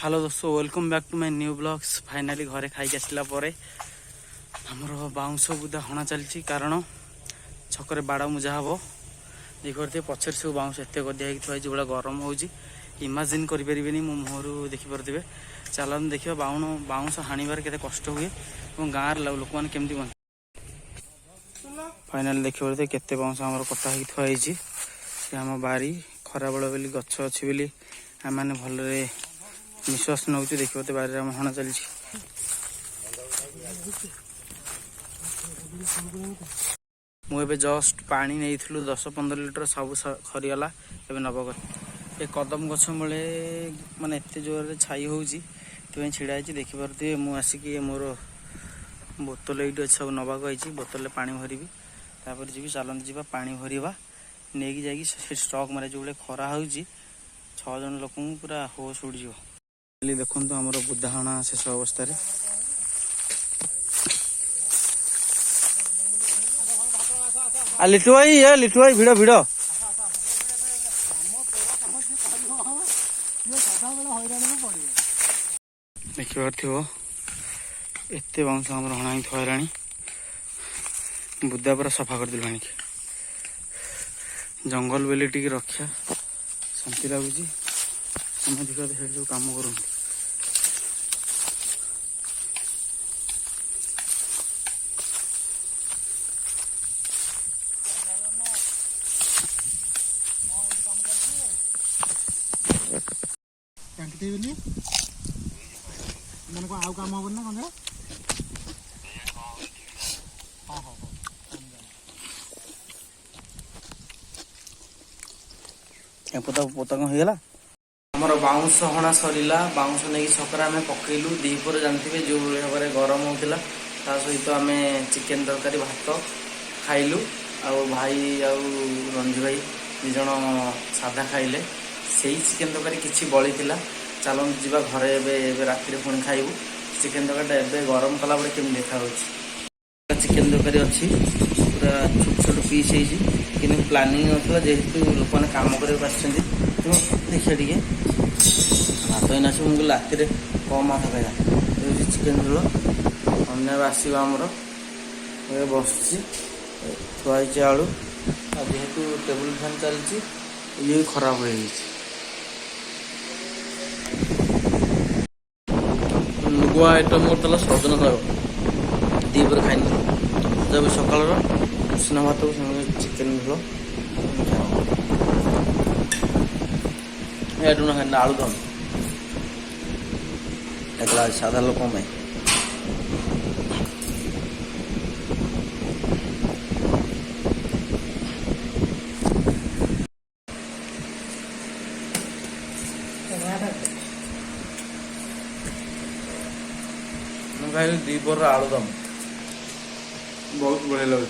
Hello दोस्तों, welcome back to my new blogs. Finally घरे खाई आसला आमर बाउंश बुदा हणा चलती कारण छक बाड़ मुजा हम देखिए पचर सब बाउंश एत गदिया थोड़ा जो गरम हो इमाजिन करें मो मुहर देखिपे। चलन देखिए बाउंश हाणिबार केते कष्ट हुए और गाँव लोक मैंने केमती बन फाइनाल देखिए केते बाउंश आमर कटा हो थुआई आम बारी खरा बेल बोली गछ अच्छी बोली आम मैंने भलरे निश्वास नौ देखिए बारे में हणा चली मुझे जस्ट पानी नहीं 10-15 लिटर सब खरीगला ए नब ये कदम गछ मूले माने एत जोर छाई हो छिड़ा देखिपे मुझे आसिक मोर बोतल ये अच्छे सब नवाक आई बोतल पानी भरबी तापर जी चलते जा पानी भरवा नहीं जा स्टक मारे जो खरा हो 6 जन लोक पूरा होश उड़ देखु आमर बुदाहणा शेष अवस्था लिटू भाई भिड़ भिड़ देखिए थो एत बाउंश आम हणा थोड़ा बुदा पूरा सफा कर दिल जंगल बेले टी रक्षा शांति लगुच सामाजिक जो कम कर आउ काम हम ना कौन पोता पोता कौन होगा आमर बाउंश हणा सरला बाउंश नहीं छकरा आम पकईलु दीपर जानते जो भाव में गरम होता सहित आम चिकेन तरकारी भात खाइलु भाई रंजी भाई दिज साधा खाइले से चिकेन तरकारी किसी बड़ी चलन जा घरे राति पुणी खाइबू चिकेन तरकारी गरम कला बेले केमी देखा चिकेन तरकारी अच्छी पूरा छोट छोट पीस कि प्लानिंग ना जेहेतु लोक मैंने कम कर देखिए टे भात ही आस मुझे राति कम भात खाया चिकेन झोल अन्य आसो आमर बस थुआई आलू जेहेतु टेबुल फैन चलती ये खराब हो नुआ आइटम मोर सजन शाग दीपर खाई जब सकाल उष्ण भात चिकेन झोल ना खाई आलू दम एकला साधा लोक में खाई दीपर आलू दम बहुत बढ़िया लगे।